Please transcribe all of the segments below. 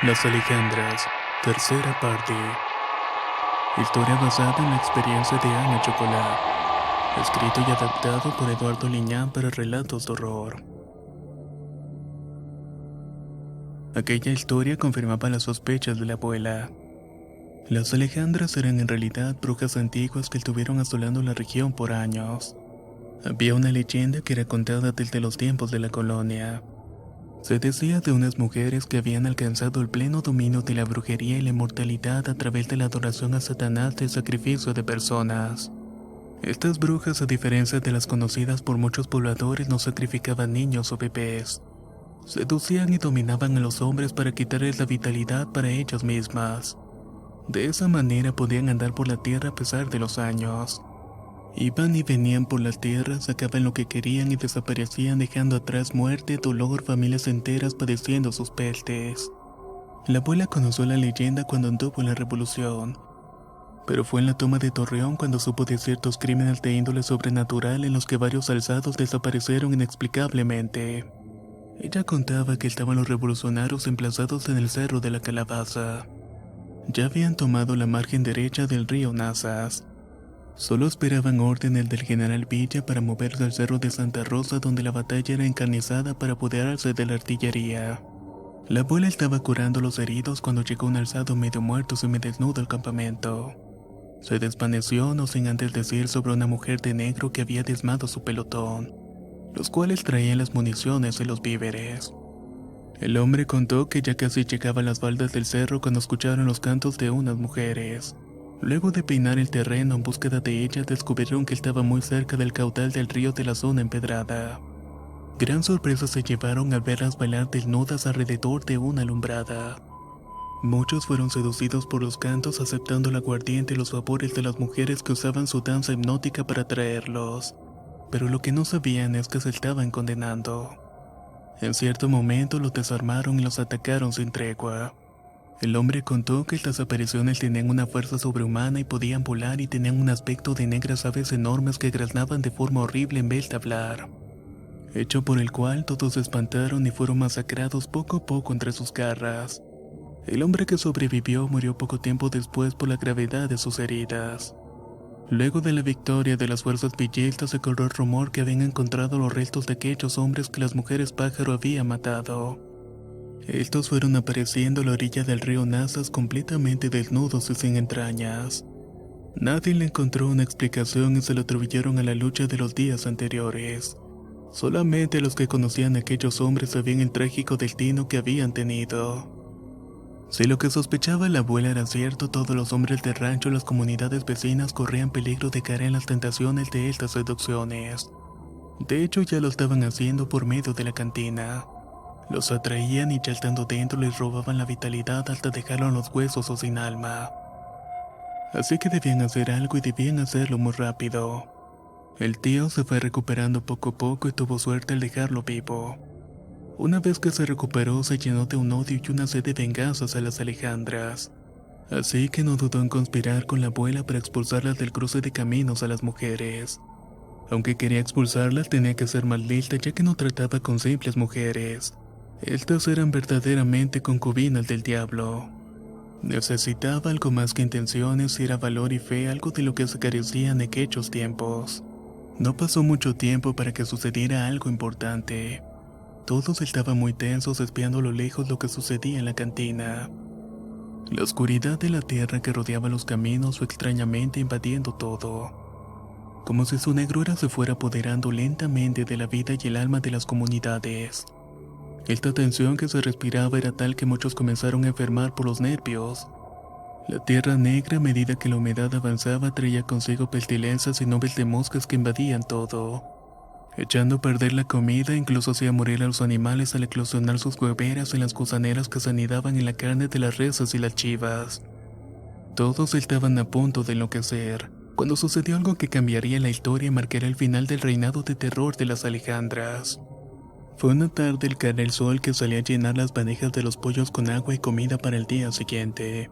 Las Alejandras, tercera parte. Historia basada en la experiencia de Ana Chocolate. Escrito y adaptado por Eduardo Liñán para relatos de horror. Aquella historia confirmaba las sospechas de la abuela. Las Alejandras eran en realidad brujas antiguas que estuvieron asolando la región por años. Había una leyenda que era contada desde los tiempos de la colonia. Se decía de unas mujeres que habían alcanzado el pleno dominio de la brujería y la inmortalidad a través de la adoración a Satanás y el sacrificio de personas. Estas brujas, a diferencia de las conocidas por muchos pobladores, no sacrificaban niños o bebés. Seducían y dominaban a los hombres para quitarles la vitalidad para ellas mismas. De esa manera podían andar por la tierra a pesar de los años. Iban y venían por la tierra, sacaban lo que querían y desaparecían dejando atrás muerte, dolor, familias enteras padeciendo sus pestes. La abuela conoció la leyenda cuando anduvo en la revolución, pero fue en la toma de Torreón cuando supo de ciertos crímenes de índole sobrenatural en los que varios alzados desaparecieron inexplicablemente. Ella contaba que estaban los revolucionarios emplazados en el Cerro de la Calabaza. Ya habían tomado la margen derecha del río Nazas. Solo esperaban órdenes del general Villa para moverse al cerro de Santa Rosa, donde la batalla era encarnizada para apoderarse de la artillería. La abuela estaba curando los heridos cuando llegó un alzado medio muerto semidesnudo al campamento. Se desvaneció no sin antes decir sobre una mujer de negro que había diezmado su pelotón, los cuales traían las municiones y los víveres. El hombre contó que ya casi llegaba a las faldas del cerro cuando escucharon los cantos de unas mujeres. Luego de peinar el terreno en búsqueda de ellas, descubrieron que estaba muy cerca del caudal del río de la zona empedrada. Gran sorpresa se llevaron al verlas bailar desnudas alrededor de una alumbrada. Muchos fueron seducidos por los cantos, aceptando el aguardiente y los favores de las mujeres que usaban su danza hipnótica para atraerlos. Pero lo que no sabían es que se estaban condenando. En cierto momento los desarmaron y los atacaron sin tregua. El hombre contó que estas apariciones tenían una fuerza sobrehumana y podían volar y tenían un aspecto de negras aves enormes que graznaban de forma horrible en vez de hablar. Hecho por el cual todos se espantaron y fueron masacrados poco a poco entre sus garras. El hombre que sobrevivió murió poco tiempo después por la gravedad de sus heridas. Luego de la victoria de las fuerzas villistas se corrió el rumor que habían encontrado los restos de aquellos hombres que las mujeres pájaro habían matado. Estos fueron apareciendo a la orilla del río Nazas completamente desnudos y sin entrañas. Nadie le encontró una explicación y se lo atribuyeron a la lucha de los días anteriores. Solamente los que conocían a aquellos hombres sabían el trágico destino que habían tenido. Si lo que sospechaba la abuela era cierto, todos los hombres del rancho y las comunidades vecinas corrían peligro de caer en las tentaciones de estas seducciones. De hecho, ya lo estaban haciendo por medio de la cantina. Los atraían y ya estando dentro les robaban la vitalidad hasta dejarlo en los huesos o sin alma. Así que debían hacer algo y debían hacerlo muy rápido. El tío se fue recuperando poco a poco y tuvo suerte al dejarlo vivo. Una vez que se recuperó se llenó de un odio y una sed de venganzas a las Alejandras. Así que no dudó en conspirar con la abuela para expulsarlas del cruce de caminos a las mujeres. Aunque quería expulsarlas tenía que ser más lista ya que no trataba con simples mujeres. Estas eran verdaderamente concubinas del diablo. Necesitaba algo más que intenciones y era valor y fe, algo de lo que se carecía en aquellos tiempos. No pasó mucho tiempo para que sucediera algo importante. Todos estaban muy tensos espiando a lo lejos lo que sucedía en la cantina. La oscuridad de la tierra que rodeaba los caminos fue extrañamente invadiendo todo. Como si su negrura se fuera apoderando lentamente de la vida y el alma de las comunidades. Esta tensión que se respiraba era tal que muchos comenzaron a enfermar por los nervios. La tierra negra, a medida que la humedad avanzaba, traía consigo pestilencias y nubes de moscas que invadían todo, echando a perder la comida, incluso hacía morir a los animales al eclosionar sus hueveras en las gusaneras que se anidaban en la carne de las reses y las chivas. Todos estaban a punto de enloquecer, cuando sucedió algo que cambiaría la historia y marcaría el final del reinado de terror de las Alejandras. Fue una tarde al caer el sol que salía a llenar las bandejas de los pollos con agua y comida para el día siguiente.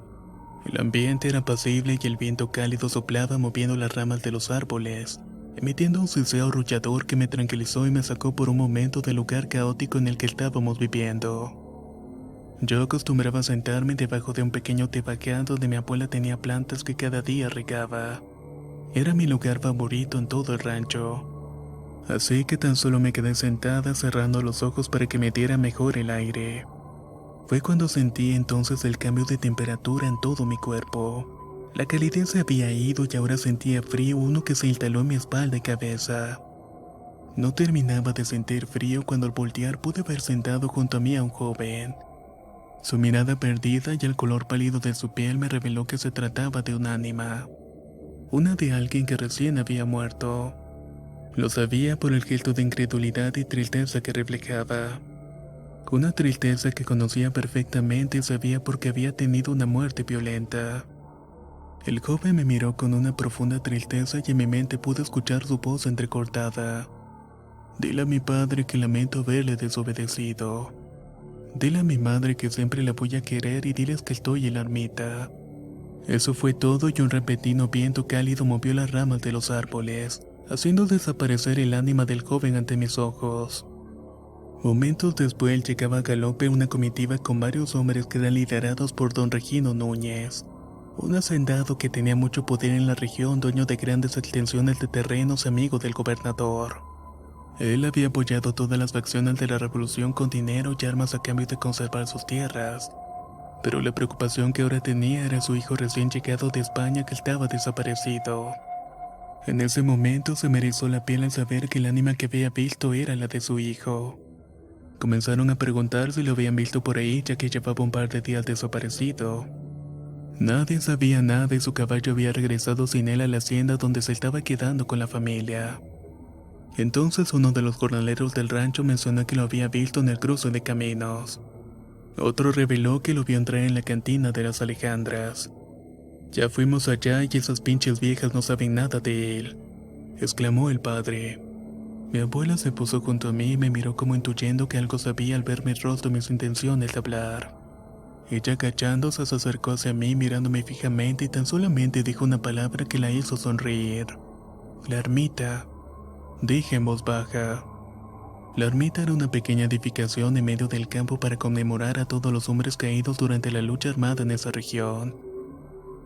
El ambiente era apacible y el viento cálido soplaba moviendo las ramas de los árboles, emitiendo un siseo arrullador que me tranquilizó y me sacó por un momento del lugar caótico en el que estábamos viviendo. Yo acostumbraba a sentarme debajo de un pequeño tebacán donde mi abuela tenía plantas que cada día regaba. Era mi lugar favorito en todo el rancho. Así que tan solo me quedé sentada cerrando los ojos para que me diera mejor el aire. Fue cuando sentí entonces el cambio de temperatura en todo mi cuerpo. La calidez se había ido y ahora sentía frío, uno que se instaló en mi espalda y cabeza. No terminaba de sentir frío cuando al voltear pude ver sentado junto a mí a un joven. Su mirada perdida y el color pálido de su piel me reveló que se trataba de un ánima. Una de alguien que recién había muerto. Lo sabía por el gesto de incredulidad y tristeza que reflejaba. Una tristeza que conocía perfectamente y sabía porque había tenido una muerte violenta. El joven me miró con una profunda tristeza y en mi mente pude escuchar su voz entrecortada. Dile a mi padre que lamento haberle desobedecido. Dile a mi madre que siempre la voy a querer y diles que estoy en la ermita. Eso fue todo y un repentino viento cálido movió las ramas de los árboles, haciendo desaparecer el ánima del joven ante mis ojos. Momentos después llegaba a galope una comitiva con varios hombres que eran liderados por don Regino Núñez, un hacendado que tenía mucho poder en la región, dueño de grandes extensiones de terrenos, amigo del gobernador. Él había apoyado todas las facciones de la revolución con dinero y armas a cambio de conservar sus tierras. Pero la preocupación que ahora tenía era su hijo recién llegado de España que estaba desaparecido. En ese momento se me erizó la piel al saber que el ánima que había visto era la de su hijo. Comenzaron a preguntar si lo habían visto por ahí ya que llevaba un par de días desaparecido. Nadie sabía nada y su caballo había regresado sin él a la hacienda donde se estaba quedando con la familia. Entonces uno de los jornaleros del rancho mencionó que lo había visto en el cruce de caminos. Otro reveló que lo vio entrar en la cantina de las Alejandras. Ya fuimos allá y esas pinches viejas no saben nada de él, exclamó el padre. Mi abuela se puso junto a mí y me miró como intuyendo que algo sabía al ver mi rostro y mis intenciones de hablar. Ella agachándose se acercó hacia mí mirándome fijamente y tan solamente dijo una palabra que la hizo sonreír. La ermita, dije en voz baja. La ermita era una pequeña edificación en medio del campo para conmemorar a todos los hombres caídos durante la lucha armada en esa región.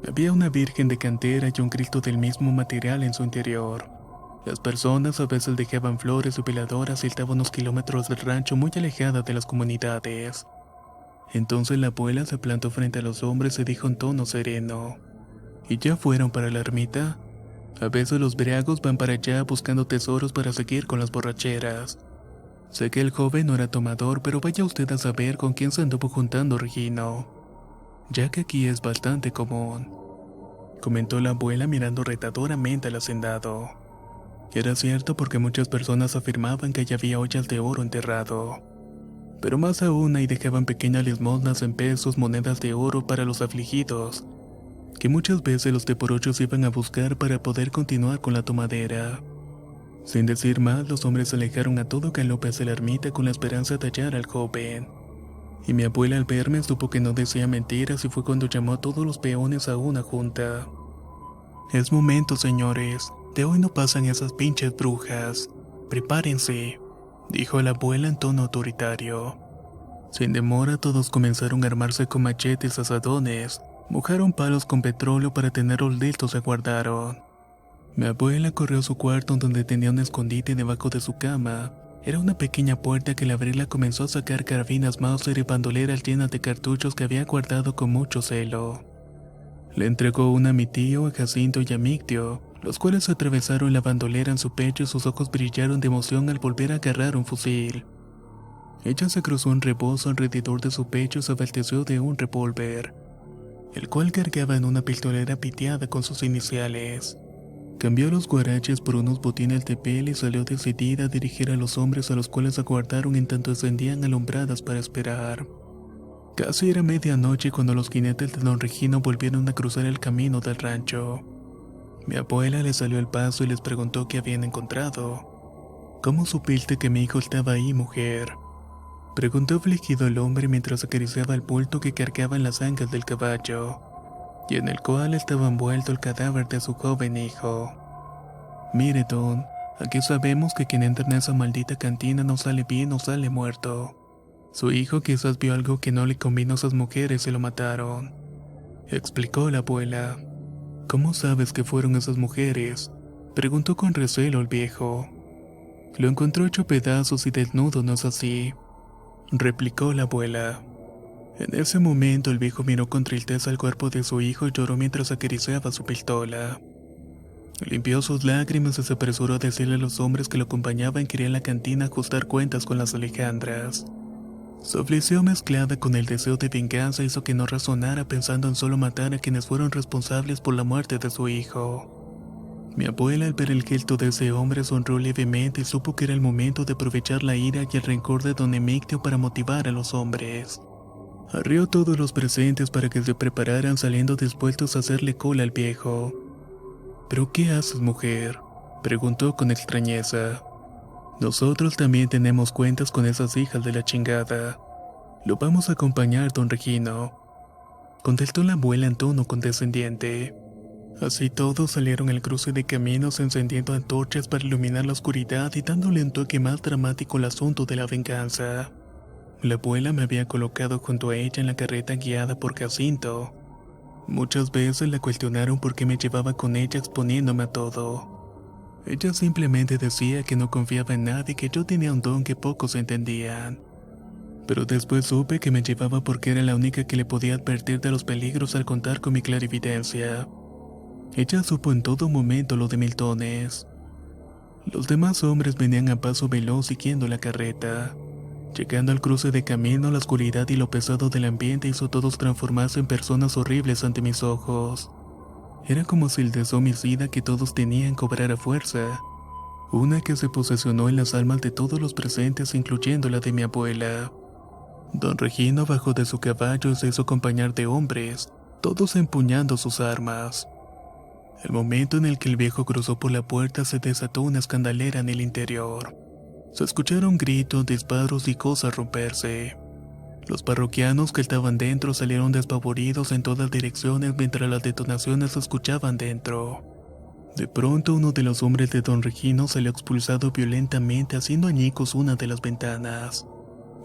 Había una virgen de cantera y un Cristo del mismo material en su interior. Las personas a veces dejaban flores y veladoras y estaban unos kilómetros del rancho muy alejada de las comunidades. Entonces la abuela se plantó frente a los hombres y dijo en tono sereno: ¿Y ya fueron para la ermita? A veces los briagos van para allá buscando tesoros para seguir con las borracheras. Sé que el joven no era tomador, pero vaya usted a saber con quién se anduvo juntando Regino, ya que aquí es bastante común, comentó la abuela mirando retadoramente al hacendado. Era cierto porque muchas personas afirmaban que allá había ollas de oro enterrado, pero más aún ahí dejaban pequeñas limosnas en pesos, monedas de oro para los afligidos, que muchas veces los teporochos iban a buscar para poder continuar con la tomadera. Sin decir más, los hombres se alejaron a todo galope hacia la ermita con la esperanza de hallar al joven. Y mi abuela al verme supo que no decía mentiras y fue cuando llamó a todos los peones a una junta. Es momento, señores. De hoy no pasan esas pinches brujas. Prepárense, dijo la abuela en tono autoritario. Sin demora todos comenzaron a armarse con machetes y asadones. Mojaron palos con petróleo para tenerlos listos y aguardaron. Mi abuela corrió a su cuarto donde tenía un escondite debajo de su cama. Era una pequeña puerta que al abrirla comenzó a sacar carabinas Mauser y bandoleras llenas de cartuchos que había guardado con mucho celo. Le entregó una a mi tío, a Jacinto y a Mictio, los cuales atravesaron la bandolera en su pecho y sus ojos brillaron de emoción al volver a agarrar un fusil. Ella se cruzó un rebozo alrededor de su pecho y se abasteció de un revólver, el cual cargaba en una pistolera piteada con sus iniciales. Cambió los guaraches por unos botines de piel y salió decidida a dirigir a los hombres a los cuales aguardaron en tanto encendían alumbradas para esperar. Casi era medianoche cuando los jinetes de don Regino volvieron a cruzar el camino del rancho. Mi abuela les salió al paso y les preguntó qué habían encontrado. ¿Cómo supiste que mi hijo estaba ahí, mujer?, preguntó afligido el hombre mientras acariciaba el bulto que cargaba en las ancas del caballo, y en el cual estaba envuelto el cadáver de su joven hijo. Mire, don, aquí sabemos que quien entra en esa maldita cantina no sale bien o sale muerto. Su hijo quizás vio algo que no le convino a esas mujeres y lo mataron, explicó la abuela. ¿Cómo sabes que fueron esas mujeres?, preguntó con recelo el viejo. Lo encontró hecho pedazos y desnudo, ¿no es así?, replicó la abuela. En ese momento el viejo miró con tristeza al cuerpo de su hijo y lloró mientras acariciaba su pistola. Limpió sus lágrimas y se apresuró a decirle a los hombres que lo acompañaban que iría a la cantina a ajustar cuentas con las Alejandras. Su aflicción mezclada con el deseo de venganza hizo que no razonara pensando en solo matar a quienes fueron responsables por la muerte de su hijo. Mi abuela, al ver el gesto de ese hombre, sonrió levemente y supo que era el momento de aprovechar la ira y el rencor de don Emictio para motivar a los hombres. Arreó a todos los presentes para que se prepararan, saliendo dispuestos a hacerle cola al viejo. ¿Pero qué haces, mujer?, preguntó con extrañeza. Nosotros también tenemos cuentas con esas hijas de la chingada. Lo vamos a acompañar, don Regino, contestó la abuela en tono condescendiente. Así todos salieron al cruce de caminos encendiendo antorchas para iluminar la oscuridad y dándole un toque más dramático al asunto de la venganza. La abuela me había colocado junto a ella en la carreta guiada por Jacinto. Muchas veces la cuestionaron por qué me llevaba con ella exponiéndome a todo. Ella simplemente decía que no confiaba en nadie y que yo tenía un don que pocos entendían. Pero después supe que me llevaba porque era la única que le podía advertir de los peligros al contar con mi clarividencia. Ella supo en todo momento lo de Miltones. Los demás hombres venían a paso veloz siguiendo la carreta. Llegando al cruce de camino, la oscuridad y lo pesado del ambiente hizo a todos transformarse en personas horribles ante mis ojos. Era como si el deseo homicida que todos tenían cobrara fuerza. Una que se posesionó en las almas de todos los presentes, incluyendo la de mi abuela. Don Regino bajó de su caballo y se hizo acompañar de hombres, todos empuñando sus armas. El momento en el que el viejo cruzó por la puerta se desató una escandalera en el interior. Se escucharon gritos, disparos y cosas romperse. Los parroquianos que estaban dentro salieron despavoridos en todas direcciones mientras las detonaciones se escuchaban dentro. De pronto uno de los hombres de don Regino salió expulsado violentamente haciendo añicos una de las ventanas,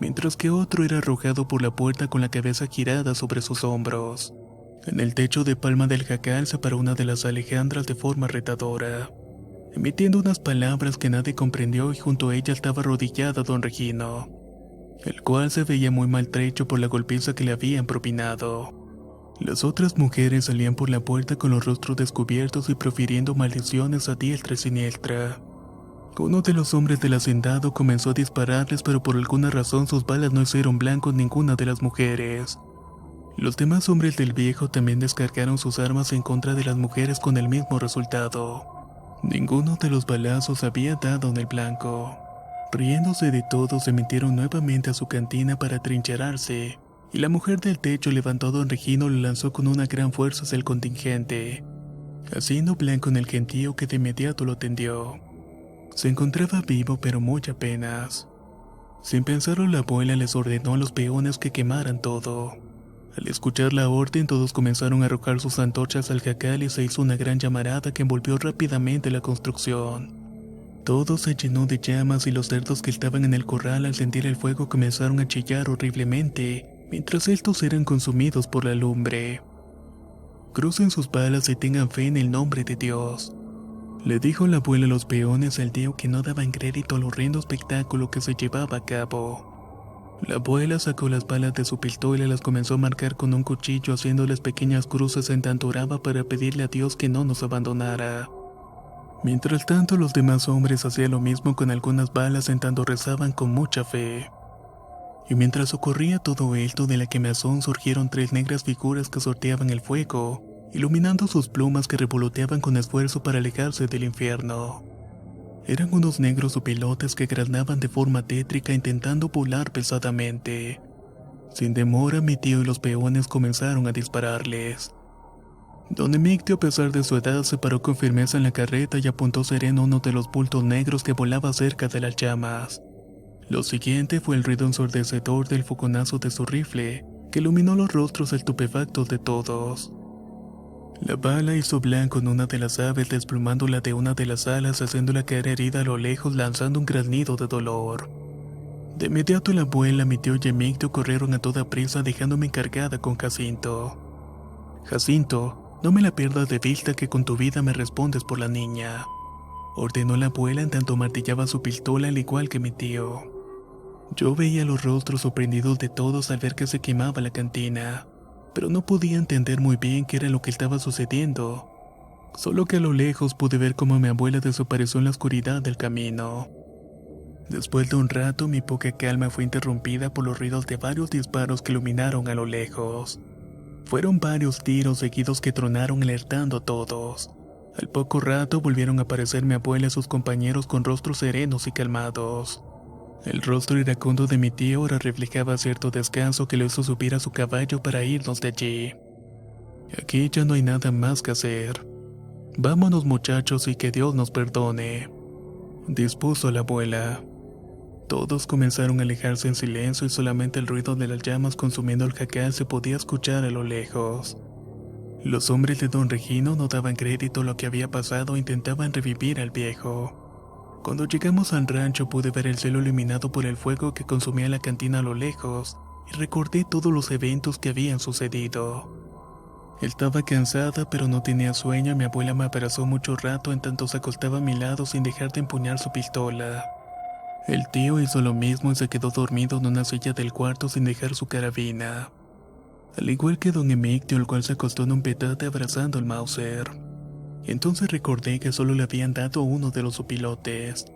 mientras que otro era arrojado por la puerta con la cabeza girada sobre sus hombros. En el techo de palma del jacal se paró una de las Alejandras de forma retadora, emitiendo unas palabras que nadie comprendió, y junto a ella estaba arrodillada don Regino, el cual se veía muy maltrecho por la golpiza que le habían propinado. Las otras mujeres salían por la puerta con los rostros descubiertos y profiriendo maldiciones a diestra y siniestra. Uno de los hombres del hacendado comenzó a dispararles, pero por alguna razón sus balas no hicieron blanco ninguna de las mujeres. Los demás hombres del viejo también descargaron sus armas en contra de las mujeres con el mismo resultado. Ninguno de los balazos había dado en el blanco. Riéndose de todo, se metieron nuevamente a su cantina para atrincherarse, y la mujer del techo levantó a don Regino y lo lanzó con una gran fuerza hacia el contingente, haciendo blanco en el gentío que de inmediato lo tendió. Se encontraba vivo, pero muy apenas. Sin pensarlo, la abuela les ordenó a los peones que quemaran todo. Al escuchar la orden, todos comenzaron a arrojar sus antorchas al jacal y se hizo una gran llamarada que envolvió rápidamente la construcción. Todo se llenó de llamas y los cerdos que estaban en el corral al sentir el fuego comenzaron a chillar horriblemente, mientras estos eran consumidos por la lumbre. Crucen sus balas y tengan fe en el nombre de Dios, le dijo la abuela a los peones al tío, que no daban crédito al horrendo espectáculo que se llevaba a cabo. La abuela sacó las balas de su pistola y las comenzó a marcar con un cuchillo, haciéndoles pequeñas cruces en tanto oraba para pedirle a Dios que no nos abandonara. Mientras tanto, los demás hombres hacían lo mismo con algunas balas en tanto rezaban con mucha fe. Y mientras ocurría todo esto, de la quemazón surgieron 3 negras figuras que sorteaban el fuego, iluminando sus plumas que revoloteaban con esfuerzo para alejarse del infierno. Eran unos negros pilotes que graznaban de forma tétrica intentando volar pesadamente. Sin demora, mi tío y los peones comenzaron a dispararles. Don Emictio, a pesar de su edad, se paró con firmeza en la carreta y apuntó sereno a uno de los bultos negros que volaba cerca de las llamas. Lo siguiente fue el ruido ensordecedor del fogonazo de su rifle, que iluminó los rostros estupefactos de todos. La bala hizo blanco en una de las aves, desplumándola de una de las alas, haciéndola caer herida a lo lejos, lanzando un graznido de dolor. De inmediato la abuela, mi tío y Emictio corrieron a toda prisa dejándome encargada con Jacinto. Jacinto, no me la pierdas de vista que con tu vida me respondes por la niña, ordenó la abuela en tanto martillaba su pistola al igual que mi tío. Yo veía los rostros sorprendidos de todos al ver que se quemaba la cantina, pero no podía entender muy bien qué era lo que estaba sucediendo. Solo que a lo lejos pude ver cómo mi abuela desapareció en la oscuridad del camino. Después de un rato, mi poca calma fue interrumpida por los ruidos de varios disparos que iluminaron a lo lejos. Fueron varios tiros seguidos que tronaron alertando a todos. Al poco rato volvieron a aparecer mi abuela y sus compañeros con rostros serenos y calmados. El rostro iracundo de mi tío ahora reflejaba cierto descanso que lo hizo subir a su caballo para irnos de allí. Aquí ya no hay nada más que hacer. Vámonos muchachos y que Dios nos perdone, dispuso la abuela. Todos comenzaron a alejarse en silencio y solamente el ruido de las llamas consumiendo el jacal se podía escuchar a lo lejos. Los hombres de don Regino no daban crédito a lo que había pasado e intentaban revivir al viejo. Cuando llegamos al rancho pude ver el cielo iluminado por el fuego que consumía la cantina a lo lejos y recordé todos los eventos que habían sucedido. Estaba cansada pero no tenía sueño y mi abuela me abrazó mucho rato en tanto se acostaba a mi lado sin dejar de empuñar su pistola. El tío hizo lo mismo y se quedó dormido en una silla del cuarto sin dejar su carabina. Al igual que don Emictio, el cual se acostó en un petate abrazando el Mauser. Entonces recordé que solo le habían dado uno de los opilotes,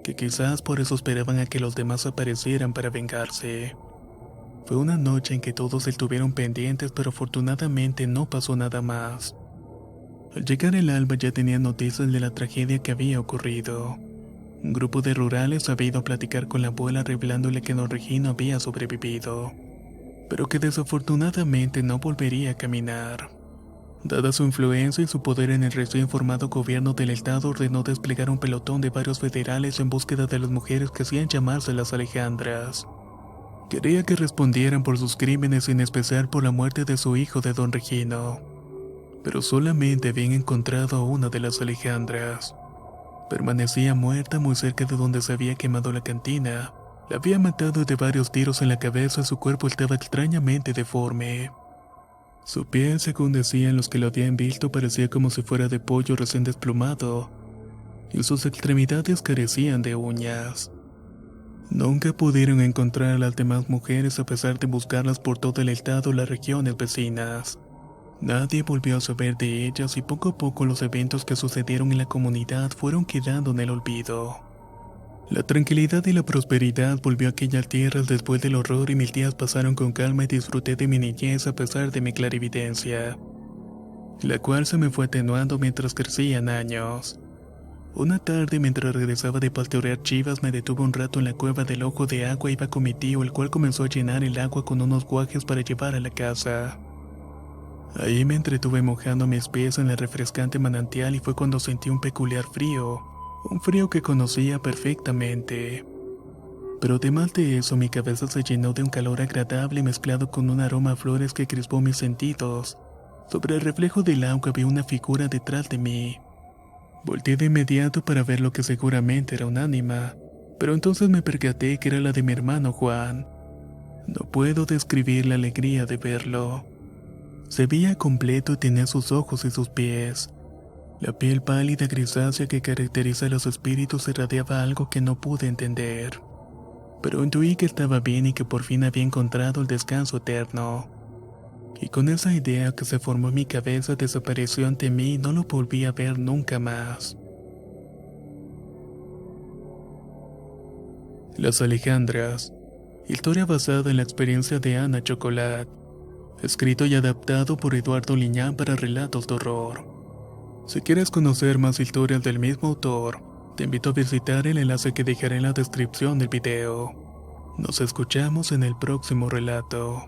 que quizás por eso esperaban a que los demás aparecieran para vengarse. Fue una noche en que todos estuvieron pendientes, pero afortunadamente no pasó nada más. Al llegar el alba ya tenían noticias de la tragedia que había ocurrido. Un grupo de rurales había ido a platicar con la abuela revelándole que don Regino había sobrevivido, pero que desafortunadamente no volvería a caminar. Dada su influencia y su poder en el recién formado gobierno del estado, ordenó desplegar un pelotón de varios federales en búsqueda de las mujeres que hacían llamarse las Alejandras. Quería que respondieran por sus crímenes, en especial por la muerte de su hijo de don Regino. Pero solamente habían encontrado a una de las Alejandras. Permanecía muerta muy cerca de donde se había quemado la cantina. La había matado de varios tiros en la cabeza y su cuerpo estaba extrañamente deforme. Su piel, según decían los que lo habían visto, parecía como si fuera de pollo recién desplumado, y sus extremidades carecían de uñas. Nunca pudieron encontrar a las demás mujeres a pesar de buscarlas por todo el estado y las regiones vecinas. Nadie volvió a saber de ellas y poco a poco los eventos que sucedieron en la comunidad fueron quedando en el olvido. La tranquilidad y la prosperidad volvió a aquellas tierras después del horror y mis días pasaron con calma y disfruté de mi niñez a pesar de mi clarividencia, la cual se me fue atenuando mientras crecían años. Una tarde, mientras regresaba de pastorear chivas, me detuve un rato en la cueva del Ojo de Agua y iba con mi tío, el cual comenzó a llenar el agua con unos guajes para llevar a la casa. Ahí me entretuve mojando mis pies en el refrescante manantial y fue cuando sentí un peculiar frío, un frío que conocía perfectamente. Pero además de eso, mi cabeza se llenó de un calor agradable mezclado con un aroma a flores que crispó mis sentidos. Sobre el reflejo del agua vi una figura detrás de mí. Volteé de inmediato para ver lo que seguramente era un ánima, pero entonces me percaté que era la de mi hermano Juan. No puedo describir la alegría de verlo. Se veía completo y tenía sus ojos y sus pies. La piel pálida grisácea que caracteriza a los espíritus irradiaba algo que no pude entender. Pero intuí que estaba bien y que por fin había encontrado el descanso eterno. Y con esa idea que se formó en mi cabeza desapareció ante mí y no lo volví a ver nunca más. Las Alejandras. Historia basada en la experiencia de Ana Chocolat. Escrito y adaptado por Eduardo Liñán para relatos de horror. Si quieres conocer más historias del mismo autor, te invito a visitar el enlace que dejaré en la descripción del video. Nos escuchamos en el próximo relato.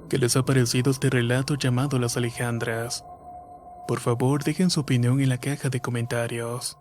¿Qué les ha parecido este relato llamado Las Alejandras? Por favor, dejen su opinión en la caja de comentarios.